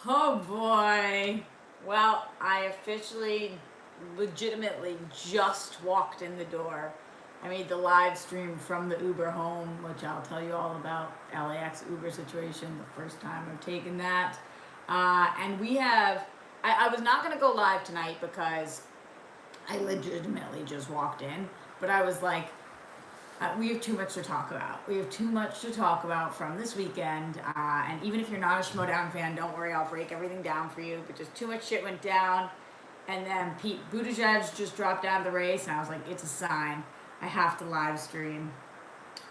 Oh boy. Well, I officially, legitimately just walked in the door. I made the live stream from the Uber home, which I'll tell you all about. LAX Uber situation, the first time I've taken that. And we have, I was not going to go live tonight because I legitimately just walked in, but I was like, we have too much to talk about. We have too much to talk about from this weekend. And even if you're not a Schmoedown fan, don't worry, I'll break everything down for you. But just too much shit went down. And then Pete Buttigieg just dropped out of the race, and I was like, it's a sign. I have to live stream.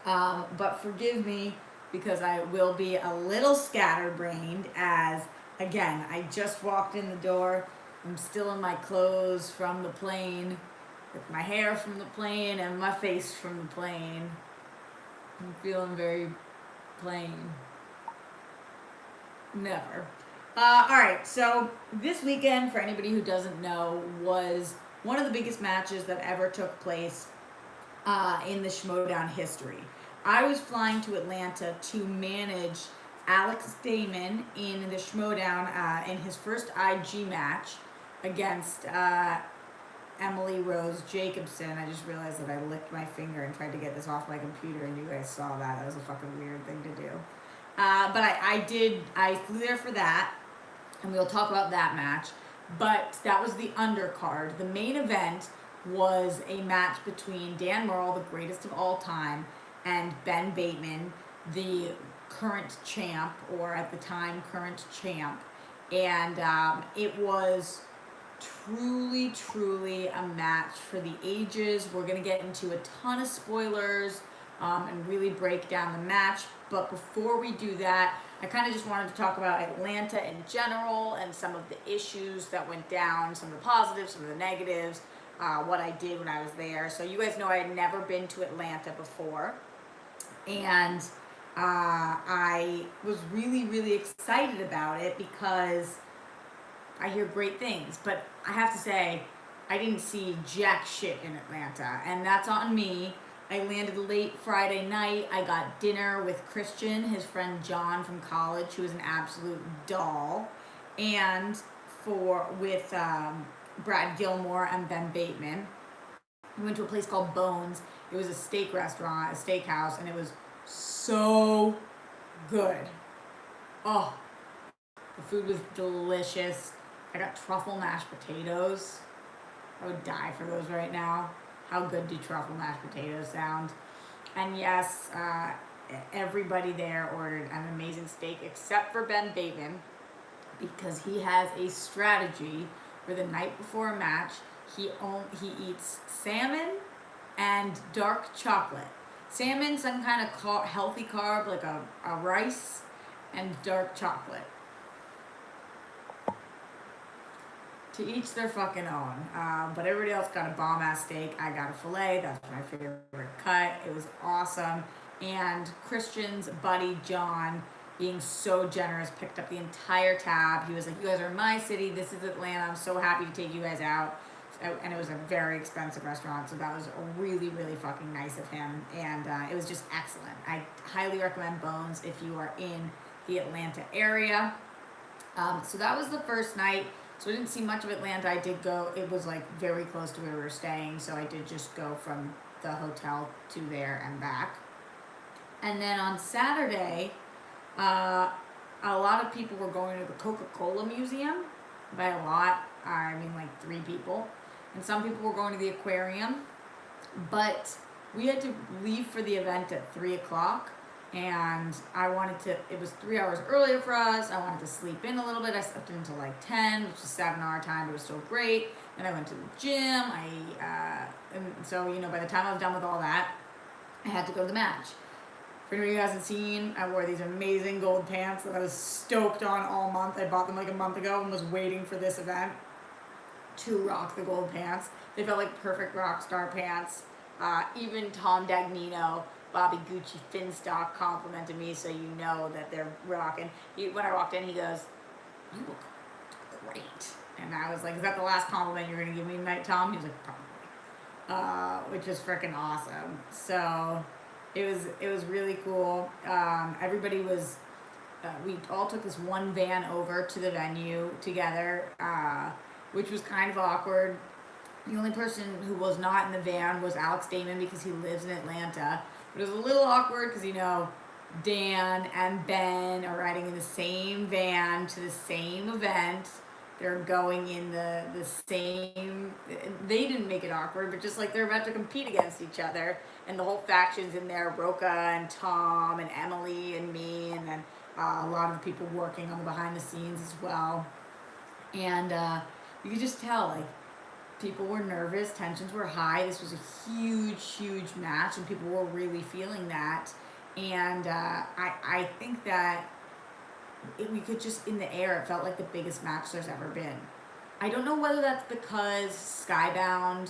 But forgive me because I will be a little scatterbrained as, again, I just walked in the door. I'm still in my clothes from the plane, with my hair from the plane and my face from the plane. I'm feeling very plain. Never. Alright, so this weekend, for anybody who doesn't know, was one of the biggest matches that ever took place in the Schmoedown history. I was flying to Atlanta to manage Alex Damon in the Schmoedown in his first IG match against Emily Rose Jacobson. I just realized that I licked my finger and tried to get this off my computer, and you guys saw that. That was a fucking weird thing to do. But I flew there for that, and we'll talk about that match. But that was the undercard. The main event was a match between Dan Murrell, the greatest of all time, and Ben Bateman, the current champ, or at the time current champ. And it was truly a match for the ages. We're going to get into a ton of spoilers and really break down the match. But before we do that, I kind of just wanted to talk about Atlanta in general and some of the issues that went down, some of the positives, some of the negatives, what I did when I was there. So you guys know I had never been to Atlanta before. And I was really excited about it because I hear great things, but I have to say, I didn't see jack shit in Atlanta, and that's on me. I landed late Friday night. I got dinner with Christian, his friend John from college, who was an absolute doll, and with Brad Gilmore and Ben Bateman. We went to a place called Bones. It was a steak restaurant, a steakhouse, and it was so good. Oh, the food was delicious. I got truffle mashed potatoes. I would die for those right now. How good do truffle mashed potatoes sound? And yes, everybody there ordered an amazing steak except for Ben Bateman, because he has a strategy where the night before a match, he eats salmon and dark chocolate. Salmon, some kind of healthy carb like a rice, and dark chocolate. To each their fucking own. But everybody else got a bomb ass steak. I got a filet. That's my favorite cut. It was awesome. And Christian's buddy John, being so generous, picked up the entire tab. He was like, "You guys are in my city. This is Atlanta. I'm so happy to take you guys out." And it was a very expensive restaurant, so that was really fucking nice of him. And it was just excellent. I highly recommend Bones if you are in the Atlanta area. So that was the first night. So I didn't see much of Atlanta. I did go, it was like very close to where we were staying, so I did just go from the hotel to there and back. And then on Saturday, a lot of people were going to the Coca-Cola Museum. By a lot, I mean like 3 people. And some people were going to the aquarium. But we had to leave for the event at 3 o'clock. And it was 3 hours earlier for us. I wanted to sleep in a little bit. I slept in until like 10, which is 7-hour time, but it was still great. Then I went to the gym. And so, by the time I was done with all that, I had to go to the match. For anybody who hasn't seen, I wore these amazing gold pants that I was stoked on all month. I bought them like a month ago and was waiting for this event to rock the gold pants. They felt like perfect rock star pants. Even Tom Dagnino, Bobby Gucci Finstock complimented me, so you know that they're rocking. When I walked in, he goes, "You look great." And I was like, "Is that the last compliment you're going to give me tonight, Tom?" He was like, "Probably." Which is freaking awesome. So it was really cool. Everybody was we all took this one van over to the venue together, which was kind of awkward. The only person who was not in the van was Alex Damon because he lives in Atlanta. But it was a little awkward because, you know, Dan and Ben are riding in the same van to the same event. They're going in the same. They didn't make it awkward, but just like they're about to compete against each other, and the whole faction's in there: Roca and Tom and Emily and me, and then a lot of the people working on the behind the scenes as well. And you could just tell, like, people were nervous, tensions were high. This was a huge match, and people were really feeling that. And I think that we could just, in the air, it felt like the biggest match there's ever been. I don't know whether that's because Skybound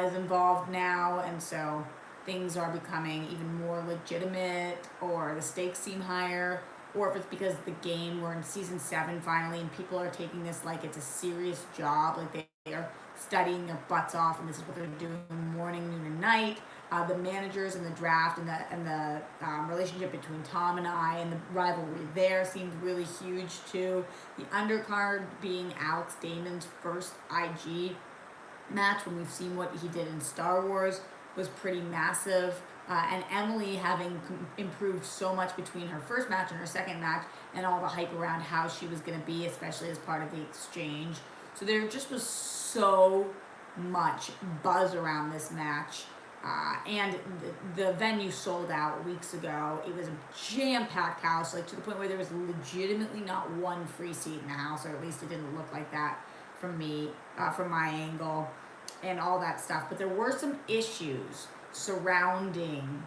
is involved now, and so things are becoming even more legitimate, or the stakes seem higher, or if it's because the game, we're in season 7 finally, and people are taking this like it's a serious job, like they are studying their butts off, and this is what they're doing morning, noon, and night. The managers and the draft and the relationship between Tom and I and the rivalry there seemed really huge too. The undercard being Alex Damon's first IG match, when we've seen what he did in Star Wars, was pretty massive. And Emily having improved so much between her first match and her second match, and all the hype around how she was going to be, especially as part of the exchange. So there just was so much buzz around this match. And the venue sold out weeks ago. It was a jam-packed house, like to the point where there was legitimately not one free seat in the house, or at least it didn't look like that from me, from my angle, and all that stuff. But there were some issues surrounding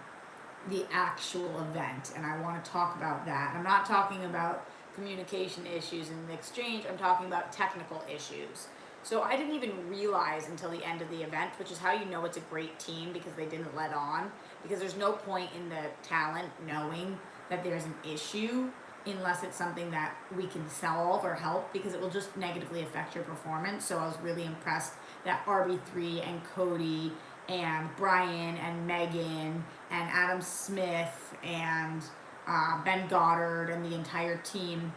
the actual event, and I want to talk about that. I'm not talking about communication issues in the exchange, I'm talking about technical issues. So I didn't even realize until the end of the event, which is how you know it's a great team, because they didn't let on, because there's no point in the talent knowing that there's an issue unless it's something that we can solve or help, because it will just negatively affect your performance. So I was really impressed that RB3 and Cody and Brian and Megan and Adam Smith and Ben Goddard and the entire team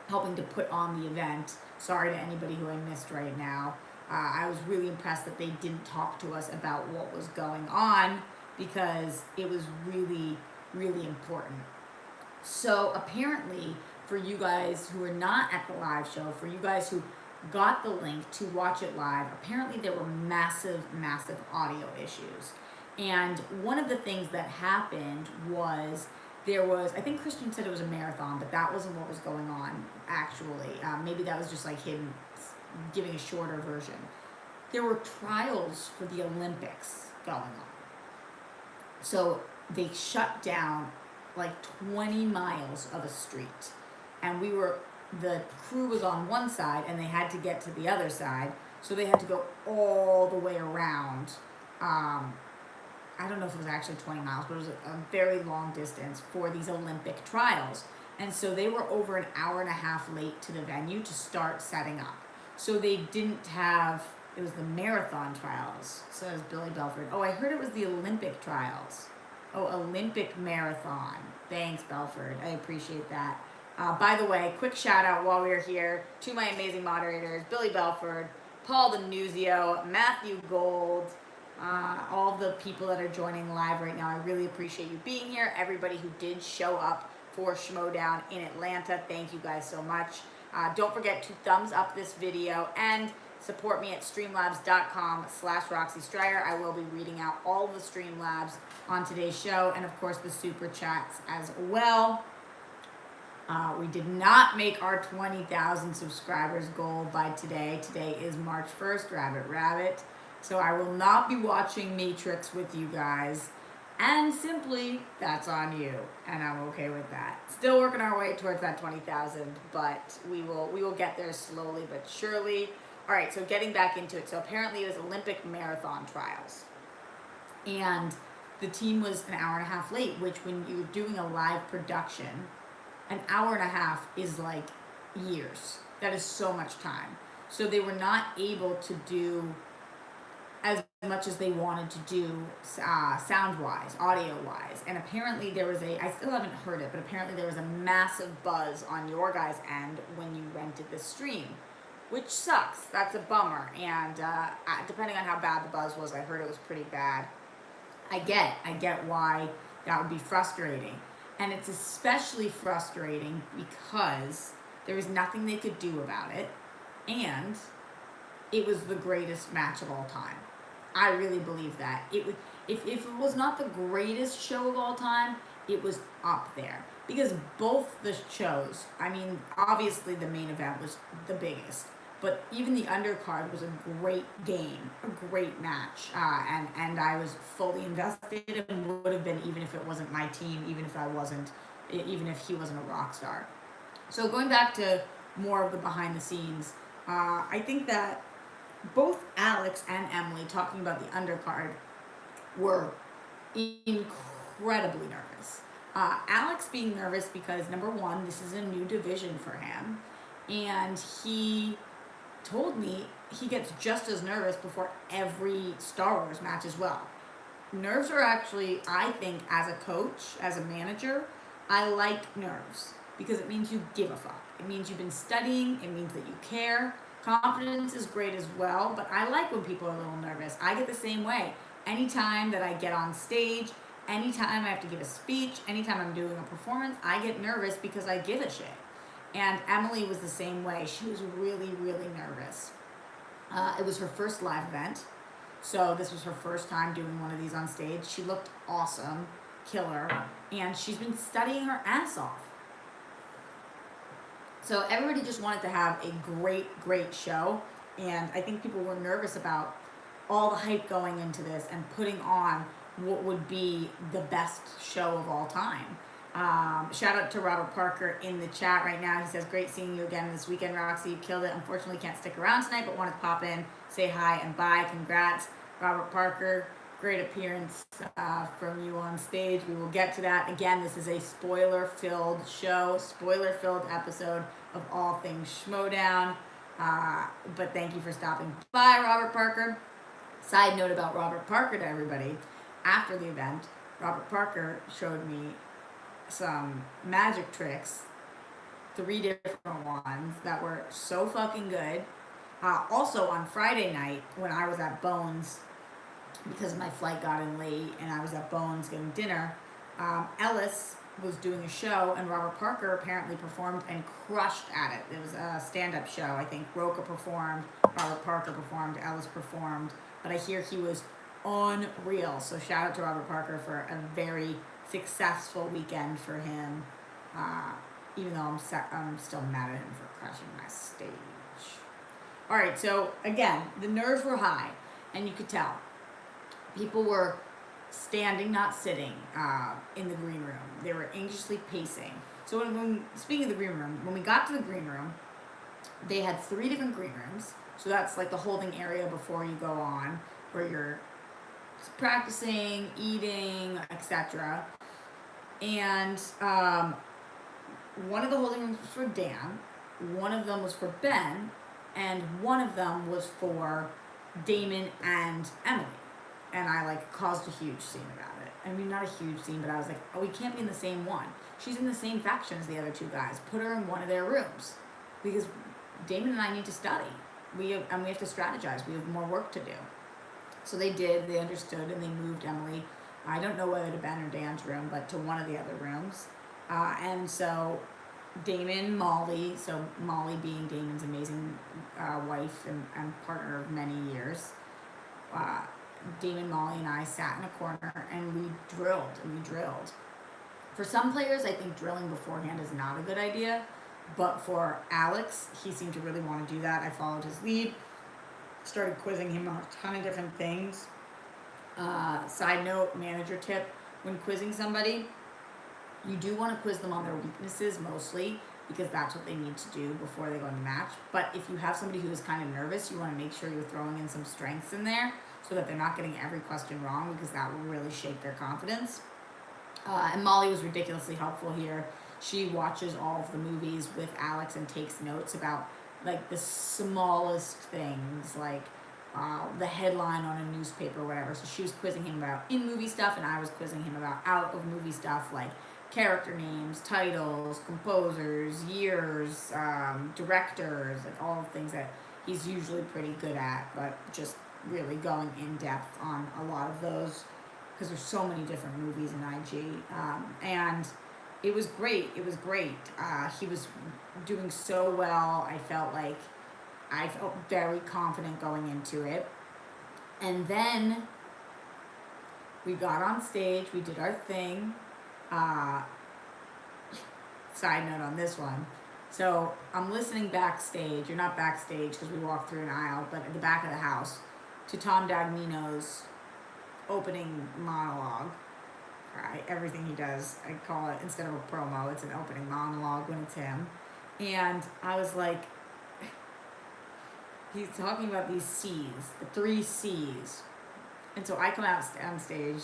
helping to put on the event. Sorry to anybody who I missed right now. I was really impressed that they didn't talk to us about what was going on, because it was really, really important. So apparently, for you guys who are not at the live show, for you guys who got the link to watch it live, apparently there were massive audio issues. And one of the things that happened was, there was, I think Christian said it was a marathon, but that wasn't what was going on, actually. Maybe that was just like him giving a shorter version. There were trials for the Olympics going on. So they shut down like 20 miles of a street. And the crew was on one side, and they had to get to the other side. So they had to go all the way around. I don't know if it was actually 20 miles, but it was a very long distance for these Olympic trials. And so they were over an hour and a half late to the venue to start setting up. So they didn't have, it was the marathon trials, says Billy Belford. Oh, I heard it was the Olympic trials. Oh, Olympic marathon. Thanks, Belford. I appreciate that. By the way, quick shout out while we're here to my amazing moderators, Billy Belford, Paul the Newsio, Matthew Gold, all the people that are joining live right now. I really appreciate you being here. Everybody who did show up for Schmoedown in Atlanta, thank you guys so much. Don't forget to thumbs up this video and support me at streamlabs.com/Roxy Striar. I will be reading out all of the Streamlabs on today's show, and of course the super chats as well. We did not make our 20,000 subscribers goal by today. Today is March 1st, rabbit. So I will not be watching Matrix with you guys. And simply, that's on you. And I'm okay with that. Still working our way towards that 20,000, but we will get there slowly but surely. All right, so getting back into it. So apparently it was Olympic marathon trials. And the team was an hour and a half late, which when you're doing a live production, an hour and a half is like years. That is so much time. So they were not able to do as much as they wanted to do sound wise, audio wise. And apparently there was I still haven't heard it, but apparently there was a massive buzz on your guys' end when you rented the stream, which sucks. That's a bummer. And depending on how bad the buzz was, I heard it was pretty bad. I get why that would be frustrating. And it's especially frustrating because there was nothing they could do about it. And it was the greatest match of all time. I really believe that. If it was not the greatest show of all time, it was up there. Because both the shows, I mean, obviously the main event was the biggest, but even the undercard was a great game, a great match, and I was fully invested and would have been even if it wasn't my team, even if he wasn't a rock star. So going back to more of the behind the scenes, I think that both Alex and Emily, talking about the undercard, were incredibly nervous. Alex being nervous because, number one, this is a new division for him, and he told me he gets just as nervous before every Star Wars match as well. Nerves are actually, I think, as a coach, as a manager, I like nerves because it means you give a fuck. It means you've been studying, it means that you care. Confidence is great as well, but I like when people are a little nervous. I get the same way. Anytime that I get on stage, anytime I have to give a speech, anytime I'm doing a performance, I get nervous because I give a shit. And Emily was the same way. She was really, really nervous. It was her first live event, so this was her first time doing one of these on stage. She looked awesome, killer, and she's been studying her ass off. So everybody just wanted to have a great, great show, and I think people were nervous about all the hype going into this and putting on what would be the best show of all time. Shout out to Robert Parker in the chat right now. He says, great seeing you again this weekend, Roxy. You killed it. Unfortunately, can't stick around tonight, but wanted to pop in, say hi and bye. Congrats, Robert Parker. Great appearance from you on stage. We will get to that. Again, this is a spoiler-filled show, spoiler-filled episode of all things Schmoedown. But thank you for stopping by, Robert Parker. Side note about Robert Parker to everybody. After the event, Robert Parker showed me some magic tricks, 3 different ones that were so fucking good. Also on Friday night when I was at Bones, because my flight got in late and I was at Bones getting dinner, Ellis was doing a show and Robert Parker apparently performed and crushed at it. It was a stand-up show. I think Roca performed, Robert Parker performed, Ellis performed, but I hear he was unreal. So shout out to Robert Parker for a very successful weekend for him, even though I'm still mad at him for crashing my stage. All right, so again, the nerves were high, and you could tell. People were standing, not sitting, in the green room. They were anxiously pacing. So speaking of the green room, when we got to the green room, they had 3 different green rooms. So that's like the holding area before you go on, where you're practicing, eating, etc. And one of the holding rooms was for Dan, one of them was for Ben, and one of them was for Damon and Emily. And I caused a huge scene about it. I mean, not a huge scene, but I was like, oh, we can't be in the same one. She's in the same faction as the other 2 guys. Put her in one of their rooms, because Damon and I need to study. We have to strategize. We have more work to do. So they did. They understood, and they moved Emily. I don't know whether to Ben or Dan's room, but to one of the other rooms. And so Damon, Molly, so Molly being Damon's amazing wife and partner of many years, Damon, Molly, and I sat in a corner and we drilled. For some players, I think drilling beforehand is not a good idea, but for Alex, he seemed to really want to do that. I followed his lead, started quizzing him on a ton of different things. Side note, manager tip, when quizzing somebody, you do want to quiz them on their weaknesses mostly, because that's what they need to do before they go in the match. But if you have somebody who is kind of nervous, you want to make sure you're throwing in some strengths in there so that they're not getting every question wrong, because that will really shake their confidence. And Molly was ridiculously helpful here. She watches all of the movies with Alex and takes notes about the smallest things, like the headline on a newspaper or whatever. So she was quizzing him about in-movie stuff, and I was quizzing him about out-of-movie stuff, like character names, titles, composers, years, directors, like all the things that he's usually pretty good at, but just really going in depth on a lot of those because there's so many different movies in IG. And it was great. It was great. He was doing so well. I felt very confident going into it. And then we got on stage, we did our thing. Side note on this one. So I'm listening backstage, or not backstage because we walked through an aisle, but at the back of the house, to Tom Dagnino's opening monologue. Right, everything he does, I call it, instead of a promo, it's an opening monologue when it's him. And I was like, he's talking about these C's, the 3 C's. And so I come out on stage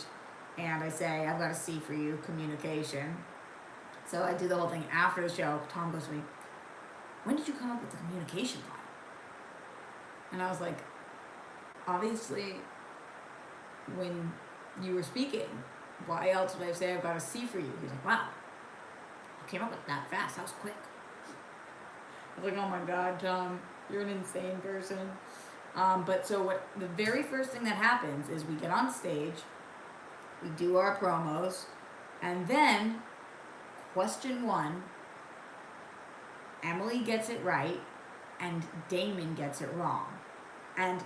and I say, I've got a C for you, communication. So I do the whole thing. After the show, Tom goes to me, when did you come up with the communication line? And I was like, obviously, when you were speaking, why else would I say I've got a C for you? He's like, wow, you came up with that fast, that was quick. I was like, oh my God, Tom, you're an insane person. But so what the very first thing that happens is we get on stage, we do our promos, and then question 1, Emily gets it right, and Damon gets it wrong. And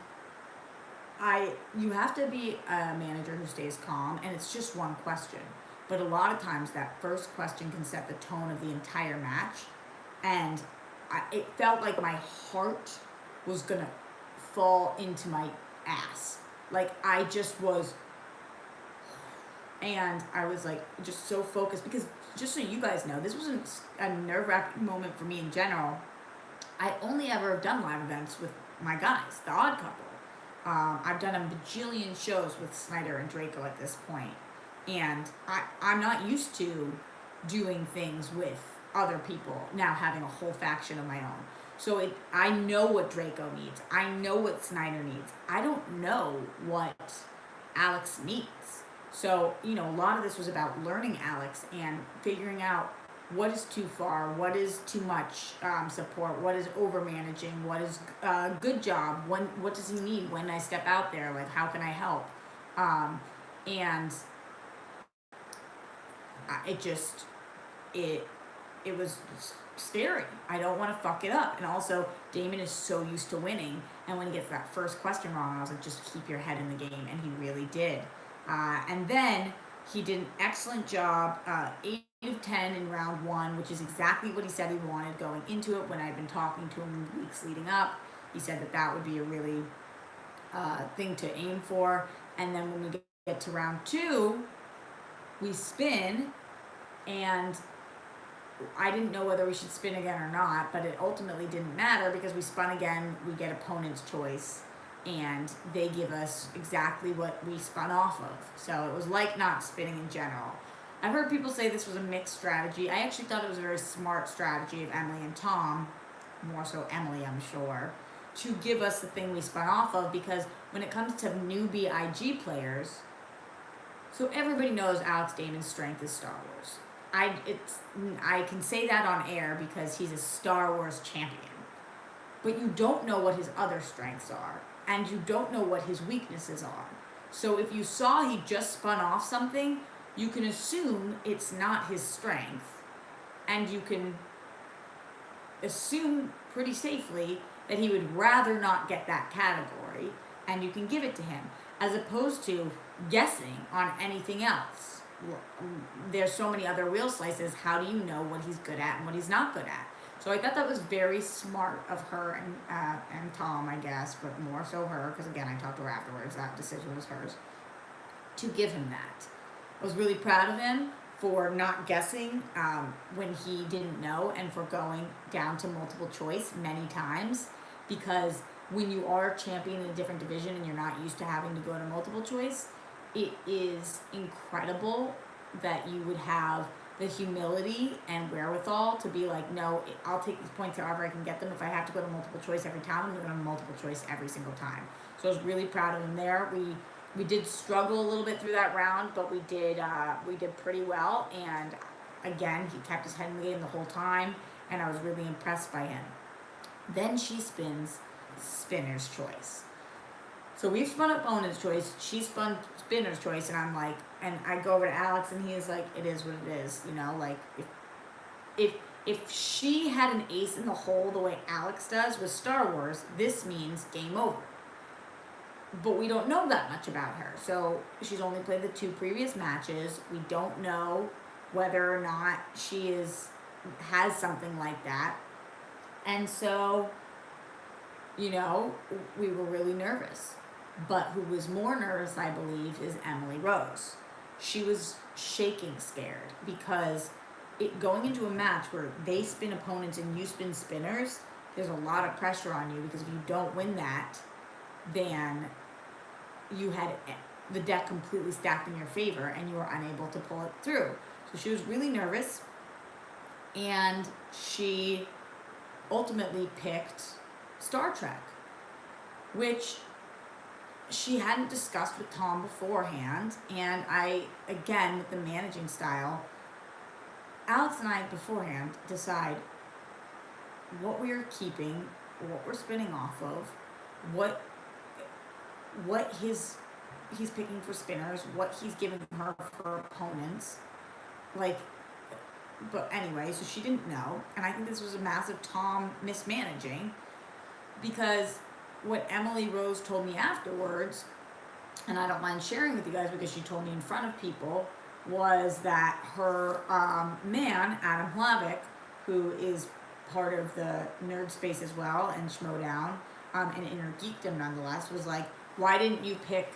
you have to be a manager who stays calm, and it's just one question. But a lot of times that first question can set the tone of the entire match. And it felt like my heart was going to fall into my ass. Like I just was, and I was like just so focused because just so you guys know, this wasn't a nerve-wracking moment for me in general. I only ever have done live events with my guys, the Odd Couple. I've done a bajillion shows with Snyder and Draco at this point, and I'm not used to doing things with other people, now having a whole faction of my own. So I know what Draco needs. I know what Snyder needs. I don't know what Alex needs. So, a lot of this was about learning Alex and figuring out what is too far, what is too much support, what is over managing, what is a good job, what does he need when I step out there, like how can I help? And it was scary. I don't want to fuck it up. And also, Damon is so used to winning, and when he gets that first question wrong, I was like, just keep your head in the game, and he really did. And then he did an excellent job, 8 of 10 in round 1, which is exactly what he said he wanted going into it when I'd been talking to him in the weeks leading up. He said that would be a really thing to aim for. And then when we get to round 2, we spin, and I didn't know whether we should spin again or not, but it ultimately didn't matter because we spun again, we get opponent's choice, and they give us exactly what we spun off of. So it was like not spinning in general. I've heard people say this was a mixed strategy. I actually thought it was a very smart strategy of Emily and Tom, more so Emily, I'm sure, to give us the thing we spun off of, because when it comes to newbie IG players, so everybody knows Alex Damon's strength is Star Wars. I can say that on air because he's a Star Wars champion. But you don't know what his other strengths are, and you don't know what his weaknesses are. So if you saw he just spun off something, you can assume it's not his strength, and you can assume pretty safely that he would rather not get that category, and you can give it to him, as opposed to guessing on anything else. There's so many other wheel slices. How do you know what he's good at and what he's not good at? So I thought that was very smart of her and Tom, I guess, but more so her, because again, I talked to her afterwards. That decision was hers, to give him that. I was really proud of him for not guessing when he didn't know, and for going down to multiple choice many times, because when you are a champion in a different division and you're not used to having to go to multiple choice, it is incredible that you would have the humility and wherewithal to be like, no, I'll take these points however I can get them. If I have to go to multiple choice every time, I'm going to multiple choice every single time. So I was really proud of him there. We did struggle a little bit through that round, but we did pretty well. And again, he kept his head in the game the whole time, and I was really impressed by him. Then she spins spinner's choice. So we've spun opponent's choice. She spun spinner's choice, and I'm like, and I go over to Alex, and he is like, it is what it is, you know. Like if she had an ace in the hole the way Alex does with Star Wars, this means game over. But we don't know that much about her. So she's only played the 2 previous matches. We don't know whether or not she has something like that. And so, you know, we were really nervous. But who was more nervous, I believe, is Emily Rose. She was shaking scared because going into a match where they spin opponents and you spin spinners, there's a lot of pressure on you, because if you don't win that, then you had the deck completely stacked in your favor and you were unable to pull it through. So she was really nervous, and she ultimately picked Star Trek, which she hadn't discussed with Tom beforehand. And again, with the managing style, Alex and I beforehand decide what we are keeping, what we're spinning off of, what he's picking for spinners, what he's giving her for opponents. Like, but anyway, so she didn't know. And I think this was a massive Tom mismanaging, because what Emily Rose told me afterwards, and I don't mind sharing with you guys because she told me in front of people, was that her man, Adam Hlavik, who is part of the nerd space as well, and Schmoedown, and Inner Geekdom nonetheless, was like, why didn't you pick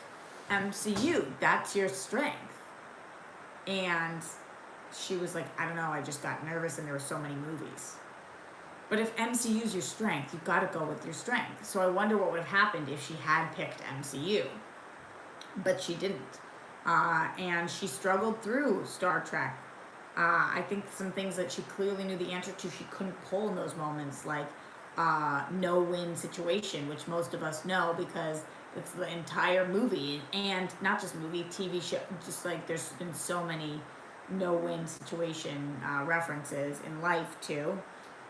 MCU? That's your strength. And she was like, I don't know, I just got nervous and there were so many movies. But if MCU's your strength, you've got to go with your strength. So I wonder what would have happened if she had picked MCU. But she didn't. And she struggled through Star Trek. I think some things that she clearly knew the answer to, she couldn't pull in those moments, like no-win situation, which most of us know because it's the entire movie. And not just movie, TV show, just like there's been so many no-win situation references in life too.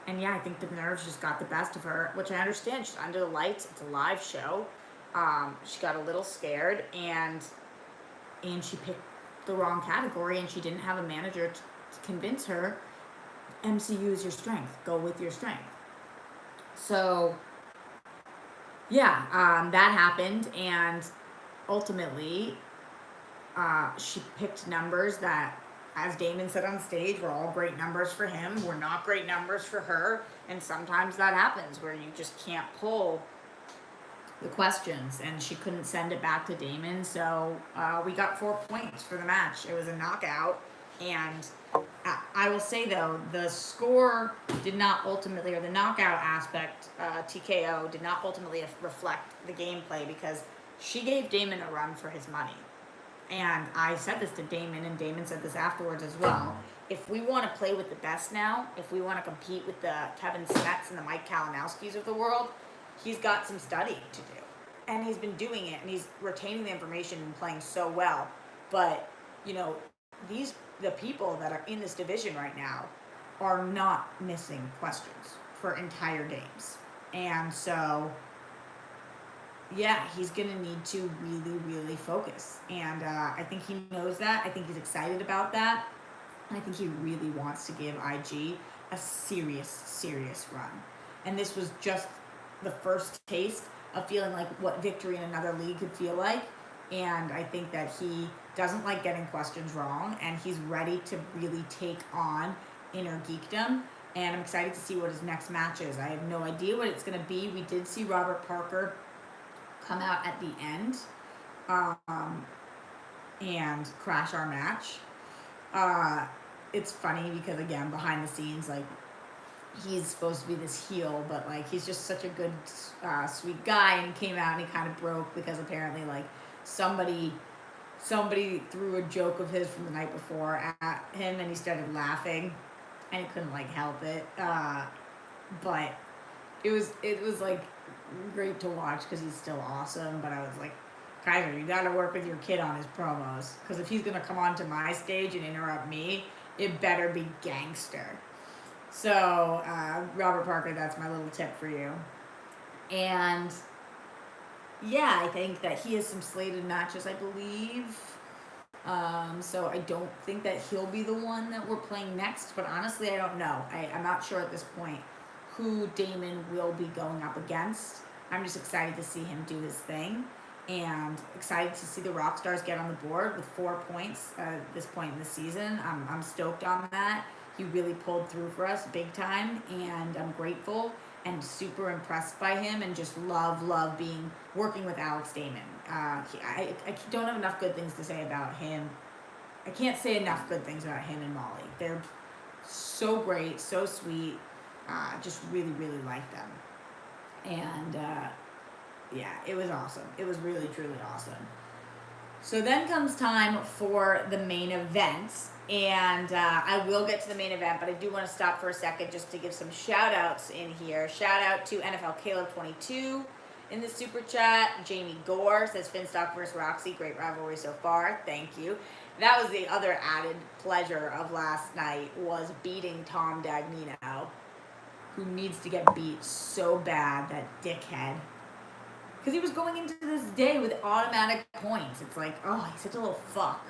And yeah, I think the nerves just got the best of her, which I understand. She's under the lights. It's a live show. She got a little scared, and she picked the wrong category, and she didn't have a manager to convince her, MCU is your strength. Go with your strength. So, yeah, that happened, and ultimately, she picked numbers that, as Damon said on stage, were all great numbers for him, were not great numbers for her, and sometimes that happens where you just can't pull the questions, and she couldn't send it back to Damon, so we got 4 points for the match. It was a knockout, and I will say though, the score did not ultimately, or the knockout aspect, TKO, did not ultimately reflect the gameplay, because she gave Damon a run for his money. And I said this to Damon, and Damon said this afterwards as well. If we want to play with the best now, if we want to compete with the Kevin Smets and the Mike Kalinowskis of the world, he's got some studying to do. And he's been doing it, and he's retaining the information and playing so well. But, you know, the people that are in this division right now are not missing questions for entire games. And so, yeah, he's going to need to really, really focus. And I think he knows that. I think he's excited about that. And I think he really wants to give IG a serious, serious run. And this was just the first taste of feeling like what victory in another league could feel like. And I think that he doesn't like getting questions wrong, and he's ready to really take on Inner Geekdom. And I'm excited to see what his next match is. I have no idea what it's going to be. We did see Robert Parker come out at the end and crash our match. It's funny because, again, behind the scenes, like, he's supposed to be this heel, but like he's just such a good sweet guy, and he came out and he kind of broke because apparently like somebody somebody threw a joke of his from the night before at him, and he started laughing, and he couldn't like help it. But it was like great to watch because he's still awesome. But I was like, Kaiser, you got to work with your kid on his promos, because if he's gonna come onto my stage and interrupt me, it better be gangster. So Robert Parker, that's my little tip for you. And yeah, I think that he has some slated matches, I believe. So I don't think that he'll be the one that we're playing next, but honestly, I don't know. I'm not sure at this point who Damon will be going up against. I'm just excited to see him do his thing, and excited to see the Rockstars get on the board with 4 points at this point in the season. I'm stoked on that. He really pulled through for us big time, and I'm grateful and super impressed by him, and just love working with Alex Damon. I don't have enough good things to say about him. I can't say enough good things about him and Molly. They're so great, so sweet. Just really like them. And yeah, it was awesome. It was really, truly awesome. So then comes time for the main event. And I will get to the main event, but I do want to stop for a second just to give some shout outs in here. Shout out to NFL Caleb 22 in the super chat. Jamie Gore says Finstock versus Roxy, great rivalry so far. Thank you. That was the other added pleasure of last night, was beating Tom Dagnino, who needs to get beat so bad, that dickhead. Because he was going into this day with automatic points. It's like, oh, he's such a little fuck.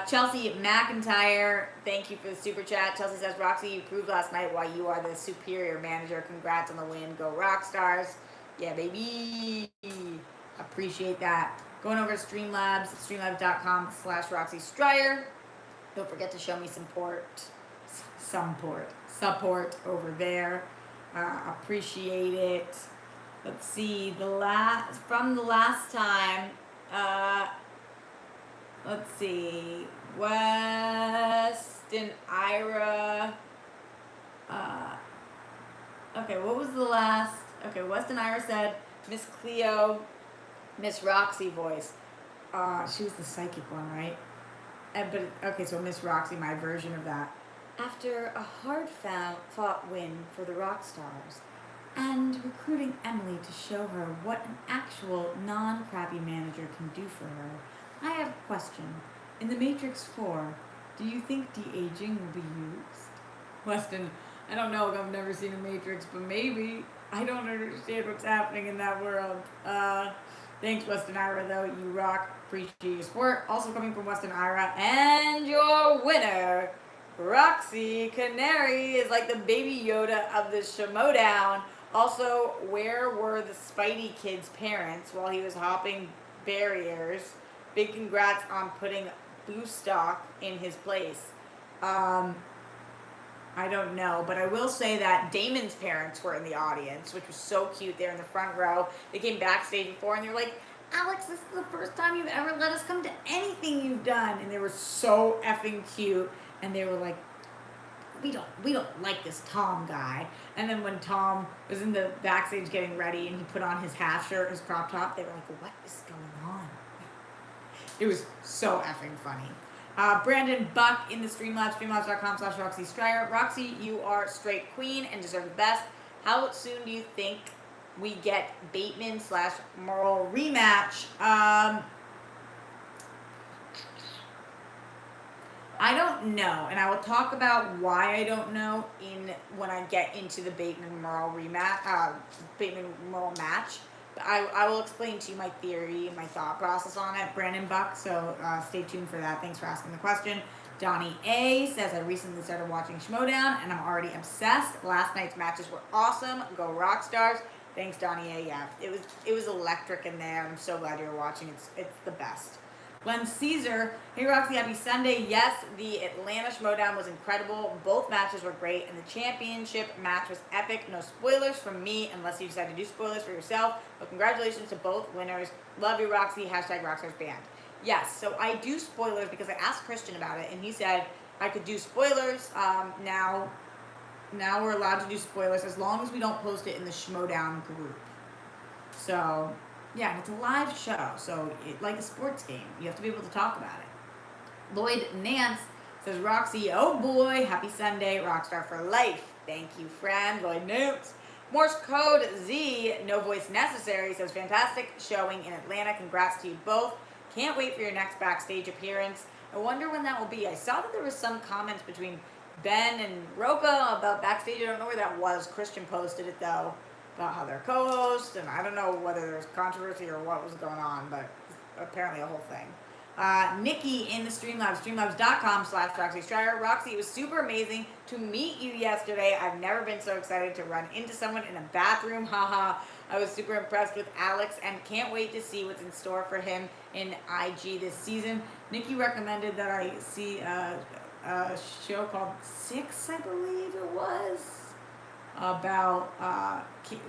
Chelsea McIntyre, thank you for the super chat. Chelsea says, Roxy, you proved last night why you are the superior manager. Congrats on the win. Go Rockstars. Yeah, baby. Appreciate that. Going over to Streamlabs, streamlabs.com/Roxy Striar. Don't forget to show me support over there. Appreciate it. Let's see, from the last time, let's see, Weston Ira, okay, what was the last, okay, Weston Ira said, Miss Cleo, Miss Roxy voice, she was the psychic one, right? Okay, so Miss Roxy, my version of that. After a hard-fought win for the Rockstars, and recruiting Emily to show her what an actual non-crappy manager can do for her, I have a question. In The Matrix 4, do you think de-aging will be used? Weston, I don't know, I've never seen a Matrix, but maybe. I don't understand what's happening in that world. Thanks, Weston Ira, though. You rock. Appreciate your support. Also coming from Weston Ira, and your winner, Roxy Canary, is like the baby Yoda of the Schmoedown. Also, where were the Spidey kid's parents while he was hopping barriers? Big congrats on putting Boostock in his place. I don't know, but I will say that Damon's parents were in the audience, which was so cute. They're in the front row. They came backstage before, and they were like, Alex, this is the first time you've ever let us come to anything you've done. And they were so effing cute. And they were like, we don't like this Tom guy. And then when Tom was in the backstage getting ready and he put on his half shirt, his crop top, they were like, what is going on? It was so effing funny. Brandon Buck in the Streamlabs, streamlabs.com/Roxy Striar. Roxy, you are straight queen and deserve the best. How soon do you think we get Bateman/Merle rematch? I don't know, and I will talk about why I don't know when I get into the Bateman-Merle rematch, Bateman-Merle match. I will explain to you my theory, my thought process on it, Brandon Buck, so stay tuned for that. Thanks for asking the question. Donnie A says, I recently started watching Schmoedown, and I'm already obsessed. Last night's matches were awesome. Go Rockstars. Thanks, Donnie A. Yeah, it was electric in there. I'm so glad you're watching. It's the best. Glenn Caesar, hey Roxy, happy Sunday. Yes, the Atlanta Schmoedown was incredible. Both matches were great, and the championship match was epic. No spoilers from me, unless you decide to do spoilers for yourself. But congratulations to both winners. Love you, Roxy. Hashtag Rockstars Band. Yes, so I do spoilers because I asked Christian about it, and he said I could do spoilers. Now we're allowed to do spoilers as long as we don't post it in the Schmoedown group. So Yeah, and it's a live show, so like a sports game. You have to be able to talk about it. Lloyd Nance says, Roxy, oh boy, happy Sunday, rockstar for life. Thank you, friend. Lloyd Nance. Morse Code Z, no voice necessary, says, fantastic showing in Atlanta. Congrats to you both. Can't wait for your next backstage appearance. I wonder when that will be. I saw that there was some comments between Ben and Roca about backstage. I don't know where that was. Christian posted it, though, about how they're co-hosts, and I don't know whether there's controversy or what was going on, but apparently a whole thing. Nikki in the Streamlabs, streamlabs.com/Roxy Striar. Roxy, it was super amazing to meet you yesterday. I've never been so excited to run into someone in a bathroom. Haha. I was super impressed with Alex and can't wait to see what's in store for him in IG this season. Nikki recommended that I see a show called Six, I believe it was, about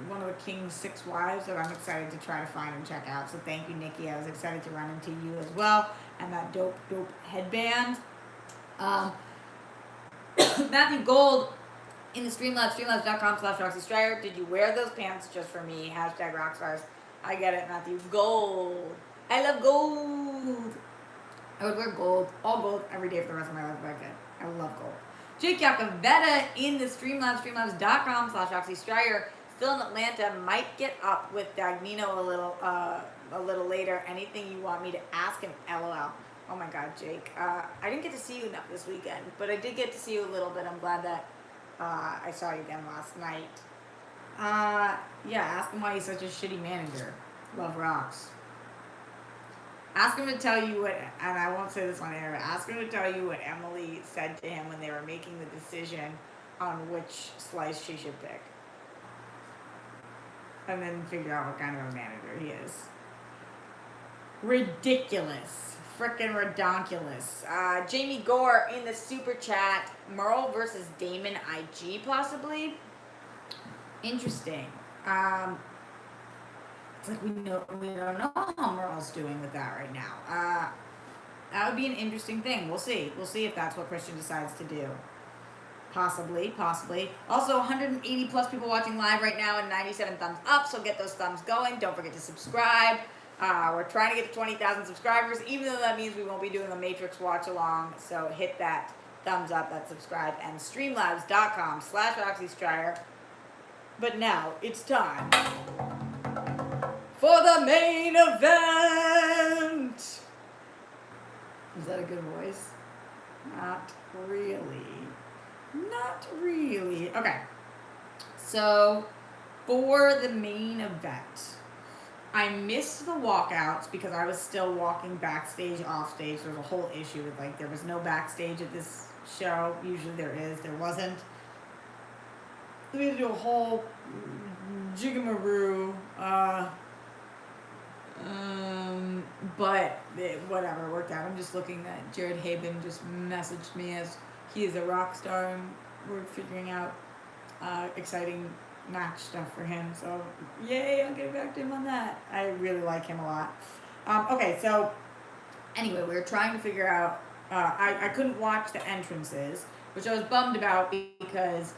one of the King's 6 wives that I'm excited to try to find and check out. So thank you, Nikki. I was excited to run into you as well, and that dope headband. Matthew Gold in the Streamlabs, streamlabs.com/Roxy Striar. Did you wear those pants just for me? Hashtag Rockstars. I get it, Matthew. Gold. I love gold. I would wear gold, all gold, every day for the rest of my life if I could. I love gold. Jake Yacovetta in the Streamlabs, streamlabs.com/Roxy Striar. Still in Atlanta, might get up with Dagnino a little later. Anything you want me to ask him? LOL. Oh my God, Jake. I didn't get to see you enough this weekend, but I did get to see you a little bit. I'm glad that I saw you again last night. Yeah, ask him why he's such a shitty manager. Love rocks. Ask him to tell you what, and I won't say this on air, but ask him to tell you what Emily said to him when they were making the decision on which slice she should pick. And then figure out what kind of a manager he is. Ridiculous. Frickin' redonkulous. Jamie Gore in the super chat. Merle versus Damon IG, possibly? Interesting. It's like we don't know how Merle's doing with that right now. That would be an interesting thing. We'll see. We'll see if that's what Christian decides to do. Possibly. Also, 180 plus people watching live right now and 97 thumbs up, so get those thumbs going. Don't forget to subscribe. We're trying to get to 20,000 subscribers, even though that means we won't be doing the Matrix watch along. So hit that thumbs up, that subscribe, and streamlabs.com/Roxy Striar. But now it's time for the main event. Is that a good voice? Not really. Okay. So, for the main event, I missed the walkouts because I was still walking backstage, offstage. There was a whole issue with, like, there was no backstage at this show. Usually there is. There wasn't. We had to do a whole jigamaroo. But whatever, it worked out. I'm just looking at Jared Haben just messaged me as he is a rock star and we're figuring out exciting match stuff for him. So yay, I'll get back to him on that. I really like him a lot. Okay, so anyway, we were trying to figure out, I couldn't watch the entrances, which I was bummed about because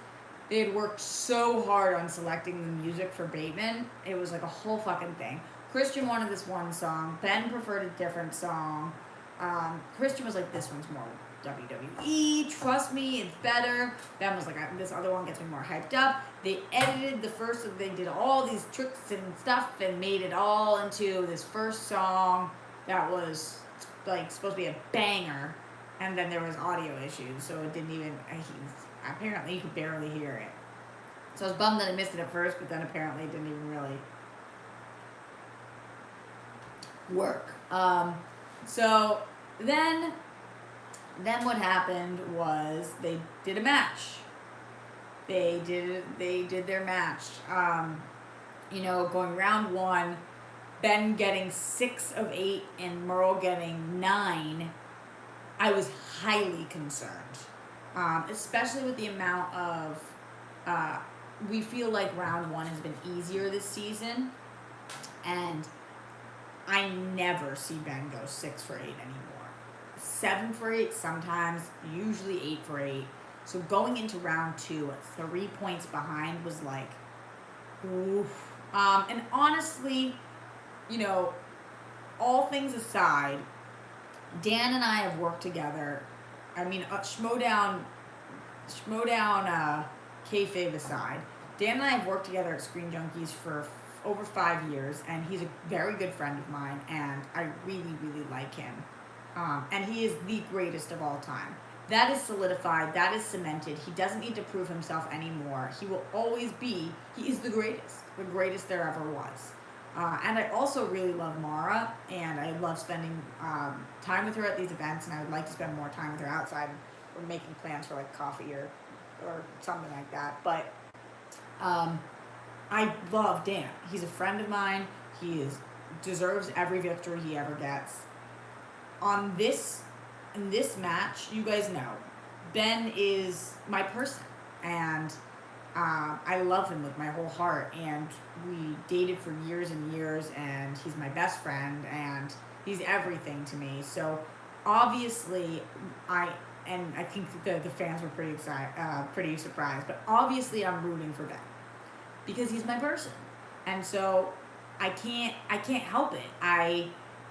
they had worked so hard on selecting the music for Bateman. It was like a whole fucking thing. Christian wanted this one song. Ben preferred a different song. Christian was like, this one's more WWE. Trust me, it's better. Ben was like, this other one gets me more hyped up. They edited the first, they did all these tricks and stuff and made it all into this first song that was like supposed to be a banger. And then there was audio issues, so it didn't even, apparently you could barely hear it. So I was bummed that I missed it at first, but then apparently it didn't even really work. So then what happened was they did a match. They did their match. Going round 1, Ben getting 6 of 8 and Merle getting 9. I was highly concerned, especially with the amount of. We feel like round 1 has been easier this season, and I never see Ben go 6 for 8 anymore. 7 for 8 sometimes, usually 8 for 8. So going into round 2 at 3 points behind was like, oof. And honestly, you know, all things aside, Dan and I have worked together. I mean, Schmoedown, kayfabe aside, Dan and I have worked together at Screen Junkies for over 5 years, and he's a very good friend of mine, and I really, really like him. And he is the greatest of all time. That is solidified. That is cemented. He doesn't need to prove himself anymore. He will always be. He is the greatest there ever was. And I also really love Mara, and I love spending time with her at these events, and I would like to spend more time with her outside. We're making plans for like coffee or something like that. But I love Dan. He's a friend of mine. He deserves every victory he ever gets. In this match, you guys know, Ben is my person, and I love him with my whole heart, and we dated for years and years, and he's my best friend, and he's everything to me. So obviously, I think the fans were pretty surprised, but obviously I'm rooting for Ben because he's my person, and so I can't help it.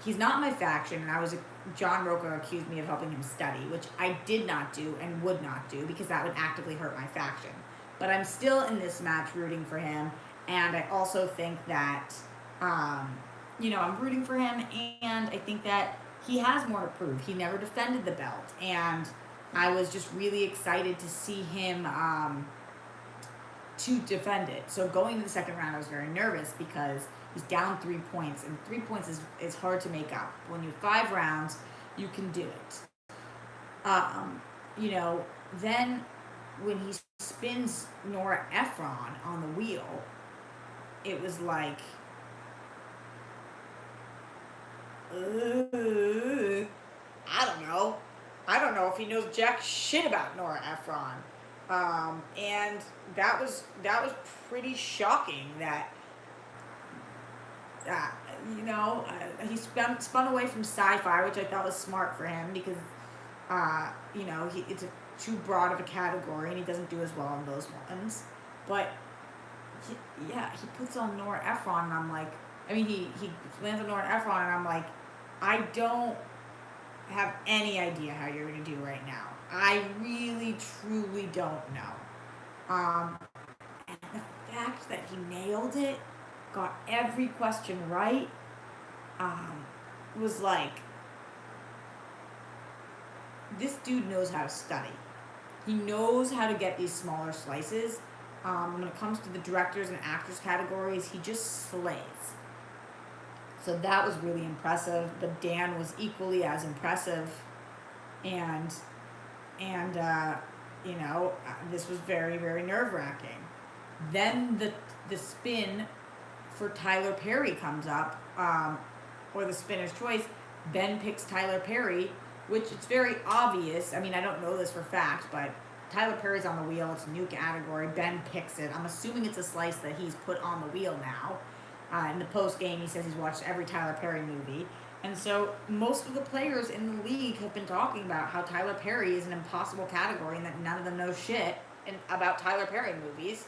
He's not my faction, and John Roca accused me of helping him study, which I did not do and would not do because that would actively hurt my faction. But I'm still in this match rooting for him, and I also think that, I'm rooting for him, and I think that he has more to prove. He never defended the belt, and I was just really excited to see him to defend it. So going to the second round, I was very nervous because he's down 3 points, and 3 points is hard to make up. When you have 5 rounds, you can do it. Then when he spins Nora Ephron on the wheel, it was like, I don't know. I don't know if he knows jack shit about Nora Ephron. And that was pretty shocking that he spun away from sci-fi, which I thought was smart for him because it's too broad of a category and he doesn't do as well on those ones. But he puts on Nora Ephron, and I'm like, he lands on Nora Ephron, and I'm like, I don't have any idea how you're gonna do right now. I really, truly don't know. And the fact that he nailed it, got every question right, was like, this dude knows how to study. He knows how to get these smaller slices. When it comes to the directors and actors categories, he just slays. So that was really impressive, but Dan was equally as impressive, and this was very, very nerve-wracking. Then the spin for Tyler Perry comes up, or the spinner's choice. Ben picks Tyler Perry, which it's very obvious. I don't know this for fact, but Tyler Perry's on the wheel. It's a new category. Ben picks it. I'm assuming it's a slice that he's put on the wheel now. In the post-game, he says he's watched every Tyler Perry movie. And so most of the players in the league have been talking about how Tyler Perry is an impossible category and that none of them know shit about Tyler Perry movies.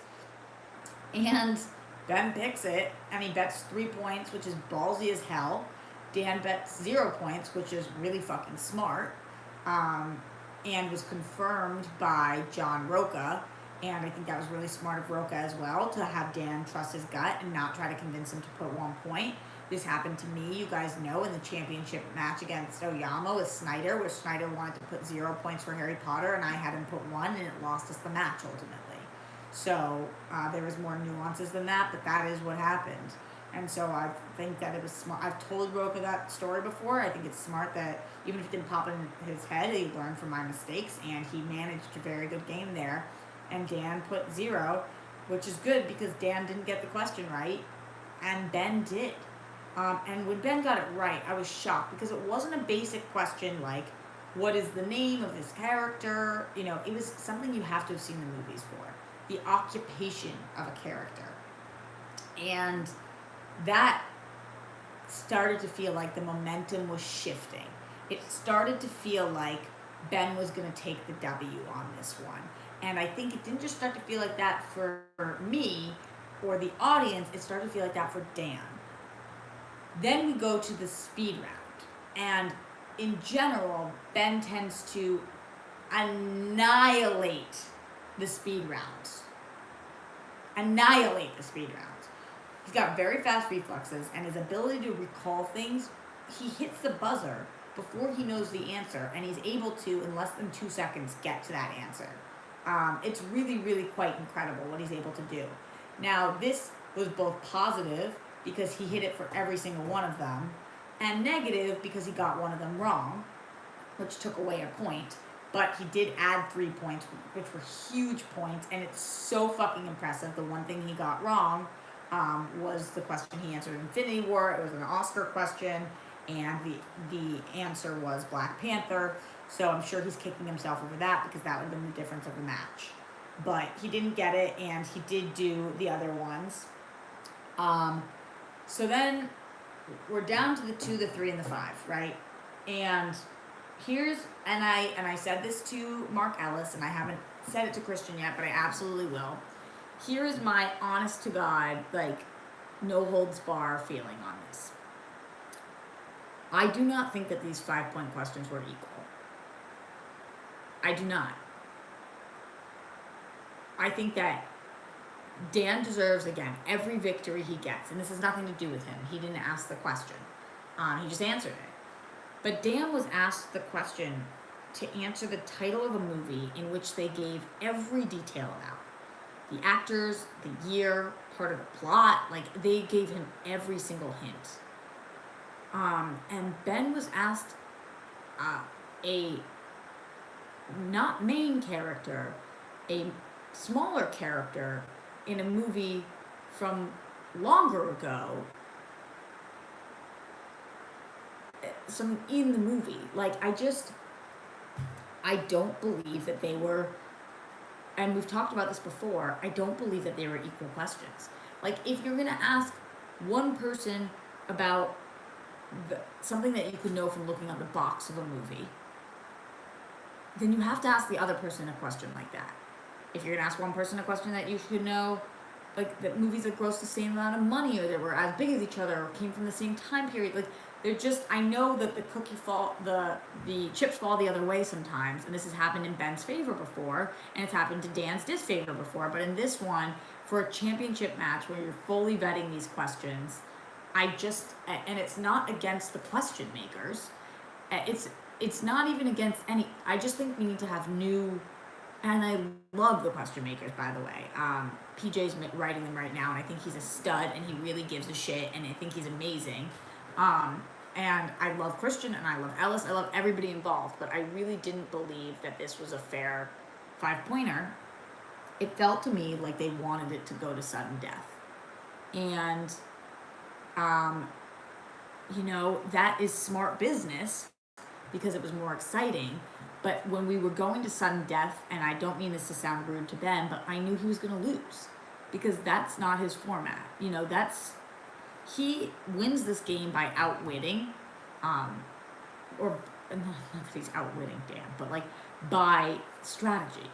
And Ben picks it, and he bets 3 points, which is ballsy as hell. Dan bets 0 points, which is really fucking smart, and was confirmed by John Roca. And I think that was really smart of Roca as well, to have Dan trust his gut and not try to convince him to put 1 point. This happened to me, you guys know, in the championship match against Oyama with Snyder, where Snyder wanted to put 0 points for Harry Potter, and I had him put 1, and it lost us the match ultimately. So there was more nuances than that, but that is what happened. And so I think that it was smart. I've told Roca that story before. I think it's smart that even if it didn't pop in his head, he learned from my mistakes, and he managed a very good game there. And Dan put 0, which is good because Dan didn't get the question right, and Ben did. And when Ben got it right, I was shocked because it wasn't a basic question like, what is the name of this character? It was something you have to have seen the movies for. The occupation of a character. And that started to feel like the momentum was shifting. It started to feel like Ben was going to take the W on this one. And I think it didn't just start to feel like that for me or the audience, it started to feel like that for Dan. Then we go to the speed round. And in general, Ben tends to annihilate the speed rounds. Annihilate the speed rounds. He's got very fast reflexes, and his ability to recall things, he hits the buzzer before he knows the answer, and he's able to, in less than 2 seconds, get to that answer. It's really, really quite incredible what he's able to do. Now, this was both positive, because he hit it for every single one of them, and negative, because he got one of them wrong, which took away a point. But he did add 3 points, which were huge points, and it's so fucking impressive. The one thing he got wrong was the question he answered Infinity War. It was an Oscar question, and the answer was Black Panther. So I'm sure he's kicking himself over that, because that would have been the difference of the match. But he didn't get it, and he did do the other ones. So then we're down to the 2, the 3, and the 5, right? And I said this to Mark Ellis, and I haven't said it to Christian yet, but I absolutely will. Here is my honest to God, like, no holds bar feeling on this. I do not think that these 5-point questions were equal. I do not. I think that Dan deserves, again, every victory he gets, and this has nothing to do with him. He didn't ask the question. He just answered it. But Dan was asked the question to answer the title of a movie in which they gave every detail about. The actors, the year, part of the plot, like, they gave him every single hint. And Ben was asked a not main character, a smaller character in a movie from longer ago, some in the movie. Like, I don't believe that they were, and we've talked about this before, I don't believe that they were equal questions. Like, if you're gonna ask one person about something that you could know from looking at the box of a movie, then you have to ask the other person a question like that. If you're gonna ask one person a question that you should know, like, that movies that gross the same amount of money, or that were as big as each other, or came from the same time period, like, they're just, I know that the chips fall the other way sometimes, and this has happened in Ben's favor before, and it's happened to Dan's disfavor before, but in this one, for a championship match where you're fully vetting these questions, and it's not against the question makers, it's not even against any, I just think we need to have new, and I love the question makers, by the way. PJ's writing them right now, and I think he's a stud, and he really gives a shit, and I think he's amazing. And I love Christian, and I love Ellis, I love everybody involved, but I really didn't believe that this was a fair 5-pointer. It felt to me like they wanted it to go to sudden death. And, that is smart business, because it was more exciting. But when we were going to sudden death, and I don't mean this to sound rude to Ben, but I knew he was going to lose, because that's not his format. He wins this game by outwitting, or not that he's outwitting Dan, but like by strategy.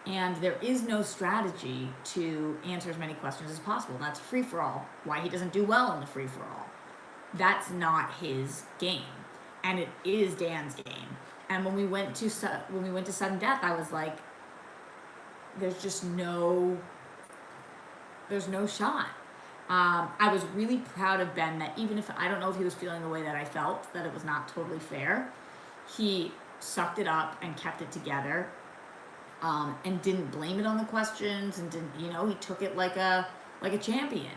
And there is no strategy to answer as many questions as possible. That's free-for-all. Why he doesn't do well in the free-for-all. That's not his game, and it is Dan's game. And when we went to sudden death, I was like, there's no shot. I was really proud of Ben that even if, I don't know if he was feeling the way that I felt, that it was not totally fair, he sucked it up and kept it together, and didn't blame it on the questions, and didn't, he took it like a champion,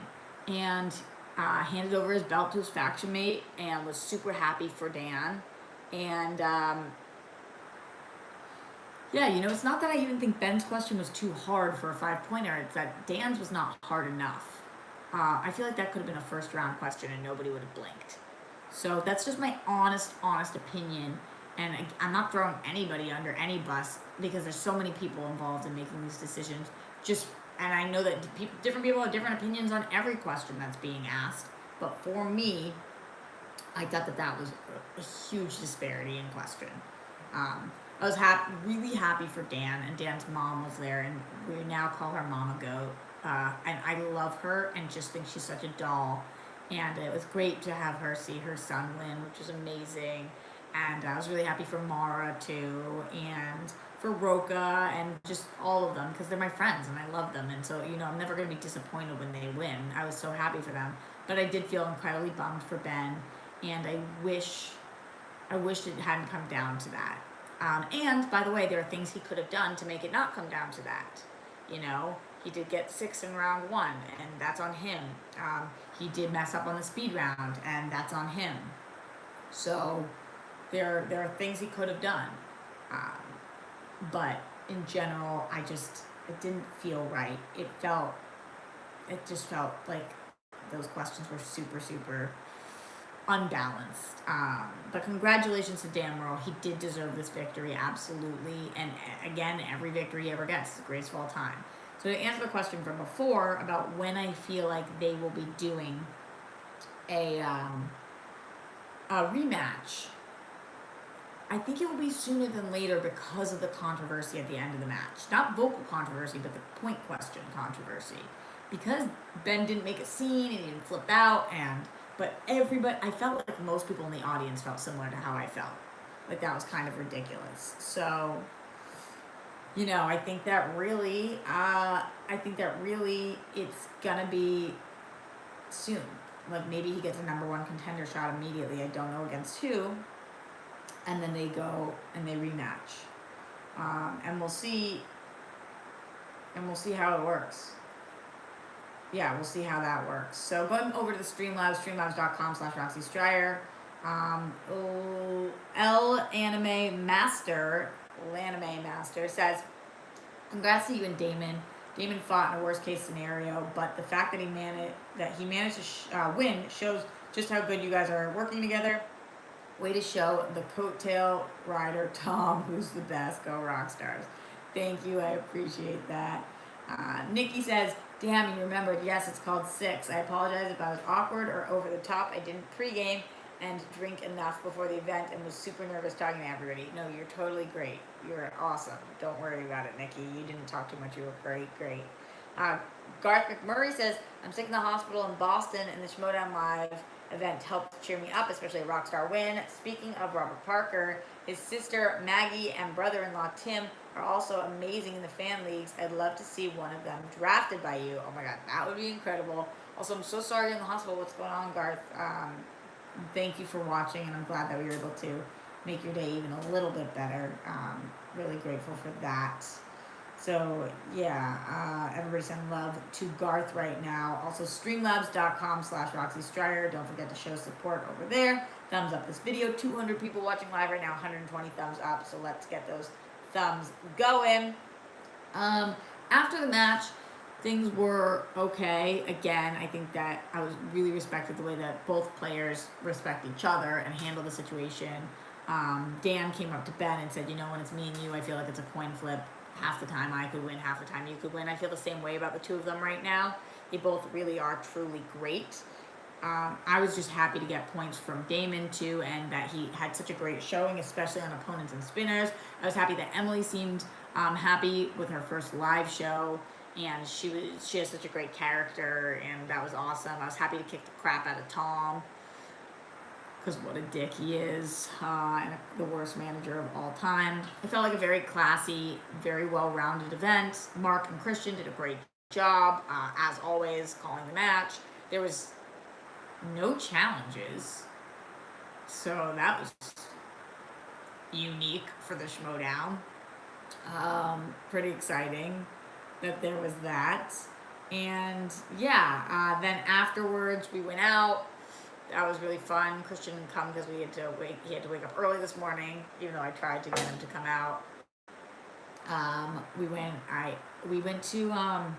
and handed over his belt to his faction mate, and was super happy for Dan. And it's not that I even think Ben's question was too hard for a 5-pointer, it's that Dan's was not hard enough. I feel like that could have been a first-round question and nobody would have blinked. So that's just my honest opinion, and I'm not throwing anybody under any bus, because there's so many people involved in making these decisions. And I know that different people have different opinions on every question that's being asked, but for me, I thought that was a huge disparity in question. I was really happy for Dan, and Dan's mom was there, and we now call her Mama Goat. And I love her, and just think she's such a doll. And it was great to have her see her son win, which was amazing. And I was really happy for Mara too, and for Roca, and just all of them, because they're my friends and I love them. And so, I'm never going to be disappointed when they win. I was so happy for them. But I did feel incredibly bummed for Ben, and I wished it hadn't come down to that. And by the way, there are things he could have done to make it not come down to that. He did get 6 in round 1, and that's on him. He did mess up on the speed round, and that's on him. So there are things he could have done. But in general, it didn't feel right. It just felt like those questions were super, super unbalanced. But congratulations to Dan Merle. He did deserve this victory, absolutely. And again, every victory he ever gets is the greatest of all time. So to answer the question from before about when I feel like they will be doing a rematch, I think it will be sooner than later because of the controversy at the end of the match. Not vocal controversy, but the point question controversy. Because Ben didn't make a scene and he didn't flip out, but everybody, I felt like most people in the audience felt similar to how I felt. Like that was kind of ridiculous. So, I think that really, it's gonna be soon. Like maybe he gets a number 1 contender shot immediately. I don't know against who. And then they go and they rematch. And we'll see how it works. Yeah, we'll see how that works. So going over to the Streamlabs, streamlabs.com/Roxy Striar. L'Anime Master says, congrats to you and Damon. Damon fought in a worst case scenario, but the fact that he managed to win shows just how good you guys are working together. Way to show the coattail rider Tom, who's the best. Go Rockstars. Thank you, I appreciate that. Nikki says, damn, you remembered. Yes, it's called 6. I apologize if I was awkward or over the top. I didn't pregame and drink enough before the event and was super nervous talking to everybody. No, you're totally great. You're awesome. Don't worry about it, Nikki. You didn't talk too much. You were great. Garth McMurray says, I'm sick in the hospital in Boston, and the Schmoedown Live event helped cheer me up, especially a Rockstar win. Speaking of Robert Parker, his sister Maggie and brother-in-law Tim are also amazing in the fan leagues. I'd love to see one of them drafted by you. Oh my god, that would be incredible. Also, I'm so sorry you're in the hospital. What's going on, Garth? Thank you for watching, and I'm glad that we were able to make your day even a little bit better. Really grateful for that. So, yeah, everybody send love to Garth right now. Also, streamlabs.com/Roxy Striar. Don't forget to show support over there. Thumbs up this video. 200 people watching live right now, 120 thumbs up. So let's get those thumbs going. After the match, things were okay. Again, I think that I was really respected the way that both players respect each other and handle the situation. Dan came up to Ben and said, when it's me and you, I feel like it's a coin flip. Half the time I could win, half the time you could win. I feel the same way about the two of them right now. They both really are truly great. I was just happy to get points from Damon too, and that he had such a great showing, especially on opponents and spinners. I was happy that Emily seemed happy with her first live show, and she has such a great character, and that was awesome. I was happy to kick the crap out of Tom, because what a dick he is, and the worst manager of all time. It felt like a very classy, very well-rounded event. Mark and Christian did a great job, as always, calling the match. There was no challenges, so that was unique for the Schmoedown. Pretty exciting that there was that. And yeah, then afterwards we went out. That was really fun. Christian didn't come because he had to wake up early this morning, even though I tried to get him to come out. We went to what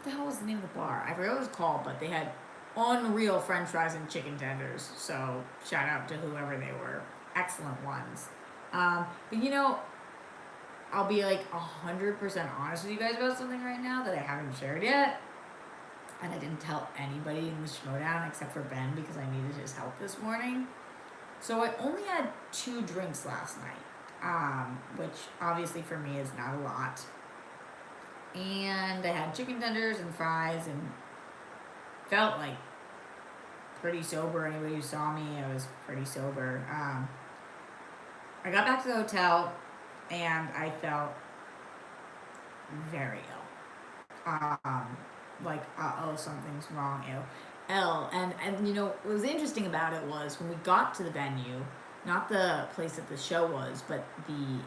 the hell was the name of the bar? I forgot what it was called, but they had unreal French fries and chicken tenders. So shout out to whoever they were. Excellent ones. But I'll be like 100% honest with you guys about something right now that I haven't shared yet. And I didn't tell anybody in the Schmoedown except for Ben because I needed his help this morning. So I only had 2 drinks last night, which obviously for me is not a lot. And I had chicken tenders and fries and felt like pretty sober. Anybody who saw me, I was pretty sober. I got back to the hotel, and I felt very ill. Like, something's wrong, ew. And you know, what was interesting about it was when we got to the venue, not the place that the show was, but the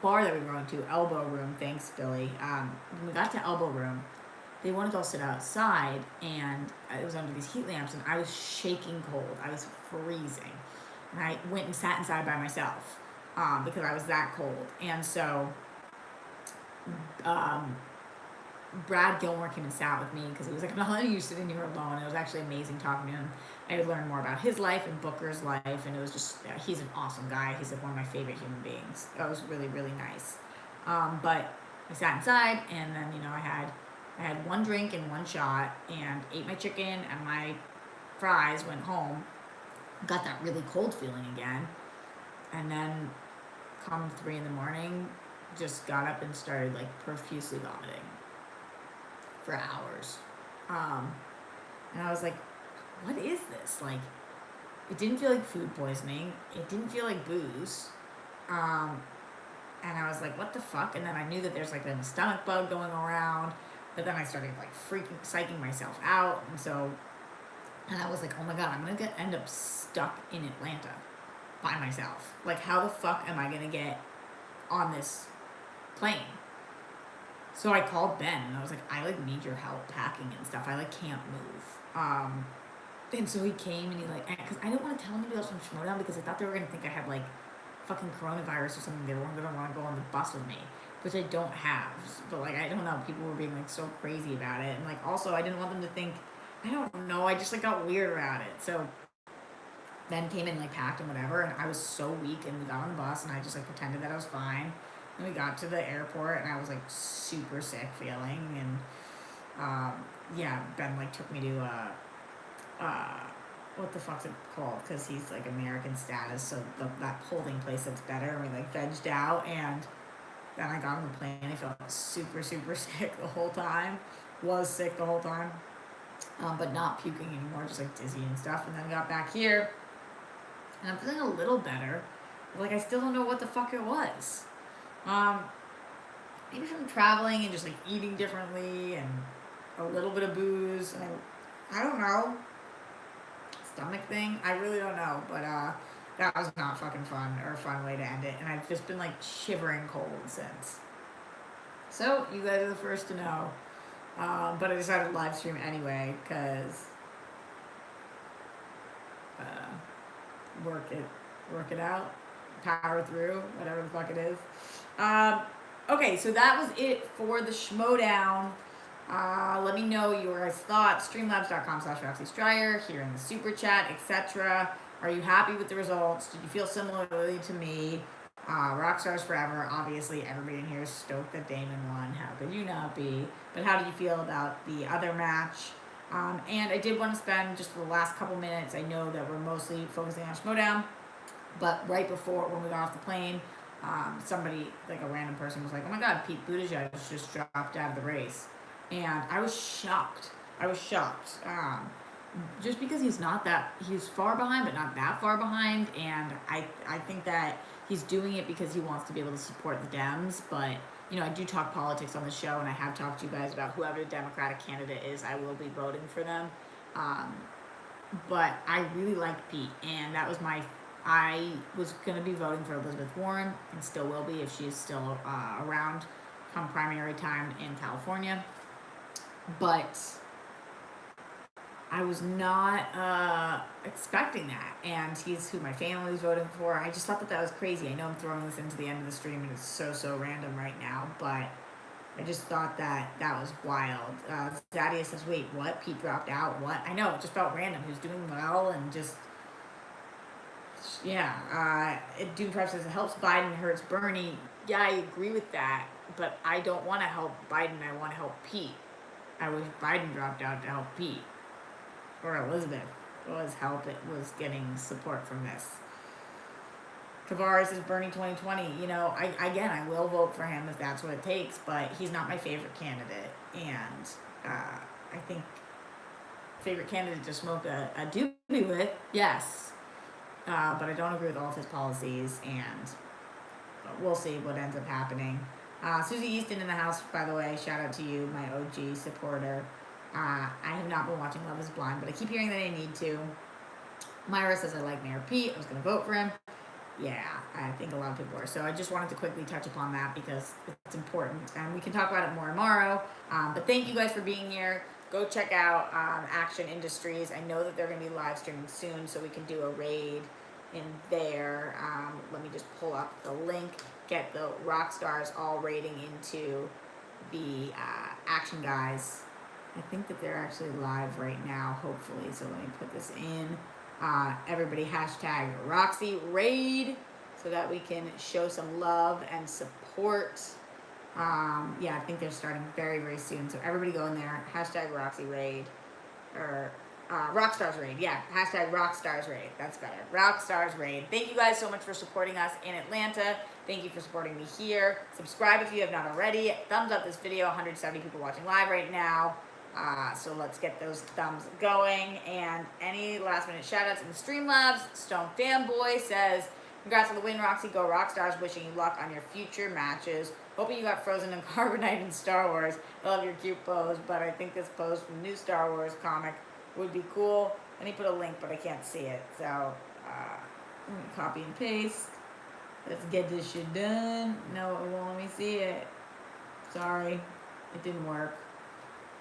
bar that we were going to, Elbow Room, thanks, Billy. When we got to Elbow Room, they wanted to all sit outside, and it was under these heat lamps, and I was shaking cold. I was freezing. And I went and sat inside by myself because I was that cold. And so Brad Gilmore came and sat with me because he was like, I'm not letting you sit in here alone. And it was actually amazing talking to him. I had learned more about his life and Booker's life, and it was just, he's an awesome guy. He's like one of my favorite human beings. That was really, really nice. But I sat inside, and then, you know, I had one drink and one shot, and ate my chicken and my fries, went home, got that really cold feeling again, and then come 3 a.m, just got up and started like profusely vomiting for hours. And I was like, what is this? Like, it didn't feel like food poisoning. It didn't feel like booze. And I was like, what the fuck? And then I knew that there's like a stomach bug going around. But then I started like psyching myself out. And I was like, oh my God, I'm going to end up stuck in Atlanta by myself. Like, how the fuck am I going to get on this plane? So I called Ben, and I was like, I like need your help packing and stuff. I like can't move. And so he came, and he like, because I didn't want to tell anybody else from Schmoedown because I thought they were going to think I had like fucking coronavirus or something. They weren't going to want to go on the bus with me, which I don't have. But like, I don't know, people were being like so crazy about it. And like, also I didn't want them to think, I don't know, I just like got weird about it. So Ben came in, like packed and whatever, and I was so weak, and we got on the bus, and I just like pretended that I was fine. And we got to the airport, and I was like super sick feeling, and yeah, Ben like took me to what the fuck's it called? Because he's like American status, so that holding place that's better. And we like vegged out, and then I got on the plane. I felt super super sick the whole time. Was sick the whole time, but not puking anymore, just like dizzy and stuff. And then I got back here, and I'm feeling a little better. But like, I still don't know what the fuck it was. Maybe from traveling and just like eating differently and a little bit of booze, and I don't know, stomach thing. I really don't know, but that was not fucking fun or a fun way to end it, and I've just been like shivering cold since. So you guys are the first to know, but I decided to live stream anyway because work it out, power through, whatever the fuck it is. Okay, so that was it for the Schmoedown. Let me know your thoughts. Streamlabs.com/Roxy Striar, here in the super chat, etc. Are you happy with the results? Did you feel similarly to me? Rockstars forever. Obviously, everybody in here is stoked that Damon won. How could you not be? But how did you feel about the other match? And I did want to spend just the last couple minutes. I know that we're mostly focusing on Schmoedown, but right before, when we got off the plane, somebody, like a random person, was like, oh my God, Pete Buttigieg just dropped out of the race. And I was shocked. Just because he's far behind, but not that far behind. And I think that he's doing it because he wants to be able to support the Dems. But, you know, I do talk politics on the show, and I have talked to you guys about whoever the Democratic candidate is, I will be voting for them. But I really liked Pete, and that was I was going to be voting for Elizabeth Warren, and still will be if she's still around come primary time in California. But I was not expecting that, and he's who my family was voting for. I just thought that was crazy. I know I'm throwing this into the end of the stream, and it's so random right now, but I just thought that was wild. Zadia says, wait, what? Pete dropped out? What? I know, it just felt random. He was doing well, and just... Yeah, Doom Tribe says it helps Biden, hurts Bernie. Yeah, I agree with that, but I don't want to help Biden. I want to help Pete. I wish Biden dropped out to help Pete, or Elizabeth was getting support from this. Tavares is Bernie 2020. You know, I will vote for him if that's what it takes, but he's not my favorite candidate, and I think favorite candidate to smoke a doobie with. Yes. But I don't agree with all of his policies, and we'll see what ends up happening. Susie Easton in the house, by the way. Shout out to you, my OG supporter. I have not been watching Love is Blind, but I keep hearing that I need to. Myra says I like Mayor Pete. I was going to vote for him. Yeah, I think a lot of people are. So I just wanted to quickly touch upon that because it's important. And we can talk about it more tomorrow. But thank you guys for being here. Go check out Action Industries. I know that they're going to be live streaming soon, so we can do a raid in there. Let me just pull up the link. Get the rock stars all raiding into the Action guys. I think that they're actually live right now, hopefully. So let me put this in. Everybody hashtag Roxy Raid so that we can show some love and support. Yeah, I think they're starting very, very soon. So everybody go in there, hashtag Roxy Raid, or Rockstars Raid. Yeah, hashtag Rockstars Raid. That's better. Rockstars Raid. Thank you guys so much for supporting us in Atlanta. Thank you for supporting me here. Subscribe if you have not already. Thumbs up this video. 170 people watching live right now. So let's get those thumbs going. And any last minute shout outs in the Streamlabs. Stone Fanboy says, congrats on the win, Roxy. Go Rockstars. Wishing you luck on your future matches. Hoping you got frozen in carbonite in Star Wars. I love your cute pose, but I think this pose from the new Star Wars comic would be cool. And he put a link, but I can't see it. So I'm gonna copy and paste. Let's get this shit done. No, it won't let me see it. Sorry, it didn't work.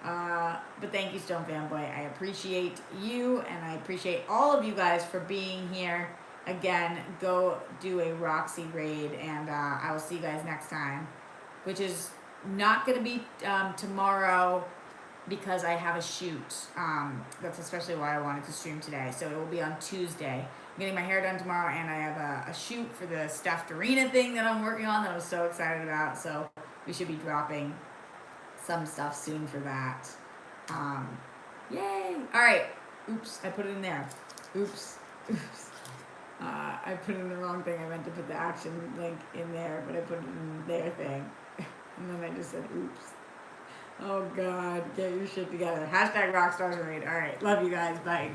But thank you, Stone Fanboy. I appreciate you, and I appreciate all of you guys for being here. Again, go do a Roxy raid, and I will see you guys next time, which is not going to be tomorrow because I have a shoot. That's especially why I wanted to stream today. So it will be on Tuesday. I'm getting my hair done tomorrow, and I have a shoot for the stuffed arena thing that I'm working on that I'm so excited about. So we should be dropping some stuff soon for that. Yay! All right. Oops, I put it in there. Oops. I put in the wrong thing. I meant to put the action link in there, but I put it in their thing. And then I just said, oops. Oh, God. Get your shit together. Hashtag Rockstars Raid. All right. Love you guys. Bye.